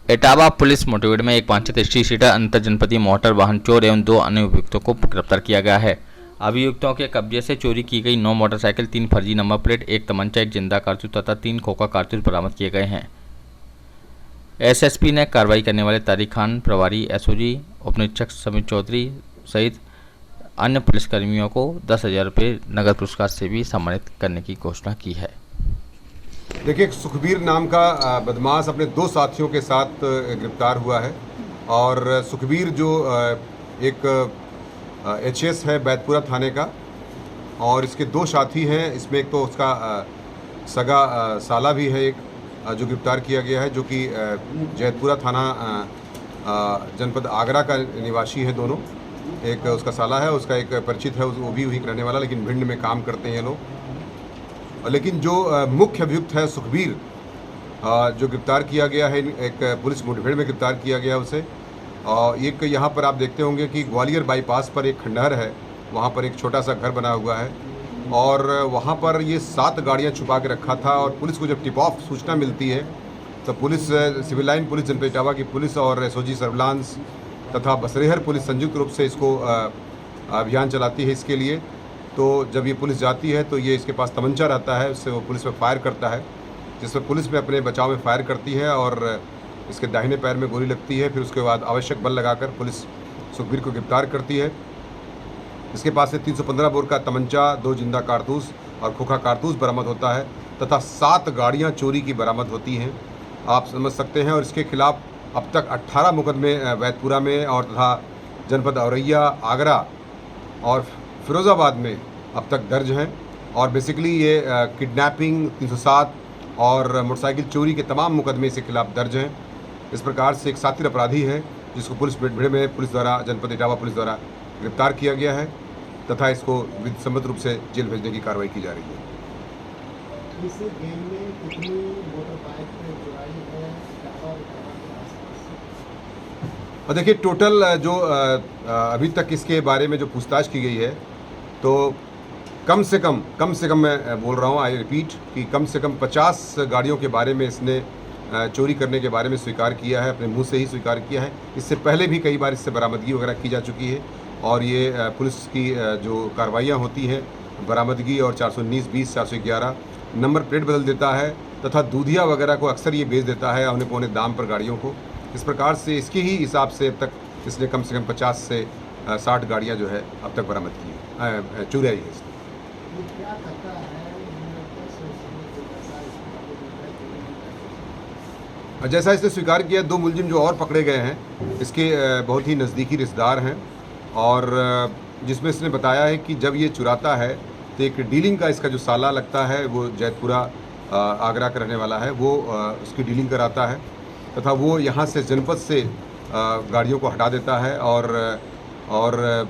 Etawah police मुठभेड़ में एक वांछित स्ट्रीट सीटर अंतर जनपदीय मोटर वाहन चोर एवं 2 अन्य अभियुक्तों को गिरफ्तार किया गया है। अभियुक्तों के कब्जे से चोरी की गई 9 मोटरसाइकिल, 3 फर्जी नंबर प्लेट, 1 तमंचा, 1 जिंदा कारतूस तथा 3 खोखा कारतूस बरामद किए गए हैं। एसएसपी ने कार्रवाई करने वाले तारिक खान, प्रभारी एसओजी, उपनिरीक्षक समीर चौधरी सहित अन्य पुलिसकर्मियों को 10,000 रुपये नगद पुरस्कार से भी सम्मानित करने की घोषणा की है। देखिए, सुखबीर नाम का बदमाश अपने 2 साथियों के साथ गिरफ्तार हुआ है और सुखबीर जो एक एचएस है बैतपुरा थाने का और इसके 2 साथी हैं। इसमें एक तो उसका सगा साला भी है एक जो गिरफ्तार किया गया है, जो कि जैतपुरा थाना जनपद आगरा का निवासी है दोनों। एक उसका साला है, उसका एक परिचित है, वो भी वहीं रहने वाला, लेकिन भिंड में काम करते हैं ये लोग। लेकिन जो मुख्य अभियुक्त है सुखबीर, जो गिरफ्तार किया गया है, एक पुलिस मुठभेड़ में गिरफ्तार किया गया उसे। एक यहाँ पर आप देखते होंगे कि ग्वालियर बाईपास पर एक खंडहर है, वहाँ पर एक छोटा सा घर बना हुआ है और वहाँ पर ये 7 गाड़ियाँ छुपा के रखा था। और पुलिस को जब टिप ऑफ सूचना मिलती है तो पुलिस, सिविल लाइन पुलिस जनपद इटावा की पुलिस और एसओजी सर्विलांस तथा बसरेहर पुलिस संयुक्त रूप से इसको अभियान चलाती है इसके लिए। तो जब ये पुलिस जाती है तो ये इसके पास तमंचा रहता है, उससे वो पुलिस पे फायर करता है, जिसमें पुलिस में अपने बचाव में फायर करती है और इसके दाहिने पैर में गोली लगती है। फिर उसके बाद आवश्यक बल लगाकर पुलिस सुखबीर को गिरफ्तार करती है। इसके पास से 315 बोर का तमंचा, 2 जिंदा कारतूस और खोखा कारतूस बरामद होता है तथा 7 गाड़ियाँ चोरी की बरामद होती हैं, आप समझ सकते हैं। और इसके खिलाफ अब तक 18 मुकदमे बैतपुरा में और तथा जनपद औरैया, आगरा और फिरोज़ाबाद में अब तक दर्ज हैं। और बेसिकली ये किडनैपिंग 307 और मोटरसाइकिल चोरी के तमाम मुकदमे इसके खिलाफ दर्ज हैं। इस प्रकार से एक सातिर अपराधी है जिसको पुलिस मुठभेड़ में पुलिस द्वारा, जनपद इटावा पुलिस द्वारा गिरफ्तार किया गया है तथा इसको विधिसम्मत रूप से जेल भेजने की कार्रवाई की जा रही है। इस गैंग में कितनी मोटरबाइक चुराई है और देखिए, टोटल जो अभी तक इसके बारे में जो पूछताछ की गई है तो कम से कम मैं बोल रहा हूँ, आई रिपीट कि कम से कम 50 गाड़ियों के बारे में इसने चोरी करने के बारे में स्वीकार किया है, अपने मुंह से ही स्वीकार किया है। इससे पहले भी कई बार इससे बरामदगी वगैरह की जा चुकी है और ये पुलिस की जो कार्रवाइयाँ होती हैं, बरामदगी और 419-20, 411 नंबर प्लेट बदल देता है तथा दूधिया वगैरह को अक्सर ये बेच देता है औने पौने दाम पर गाड़ियों को। इस प्रकार से इसके ही हिसाब से अब तक इसने कम से कम 50 से 60 गाड़ियाँ जो है अब तक बरामद की है, चुराई है इसने। जैसा इसने स्वीकार किया, 2 मुलजिम जो और पकड़े गए हैं इसके बहुत ही नज़दीकी रिश्तेदार हैं और जिसमें इसने बताया है कि जब ये चुराता है तो एक डीलिंग का इसका जो साला लगता है, वो जैतपुरा आगरा का रहने वाला है, वो उसकी डीलिंग कराता है तथा वो यहाँ से जनपद से गाड़ियों को हटा देता है और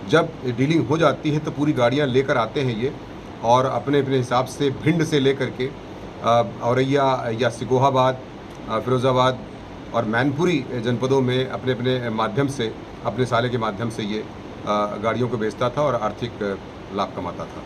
जब डीलिंग हो जाती है तो पूरी गाड़ियाँ लेकर आते हैं ये और अपने अपने हिसाब से भिंड से लेकर के औरैया या सिकोहाबाद, फिरोज़ाबाद और मैनपुरी जनपदों में अपने अपने माध्यम से, अपने साले के माध्यम से ये गाड़ियों को बेचता था और आर्थिक लाभ कमाता था।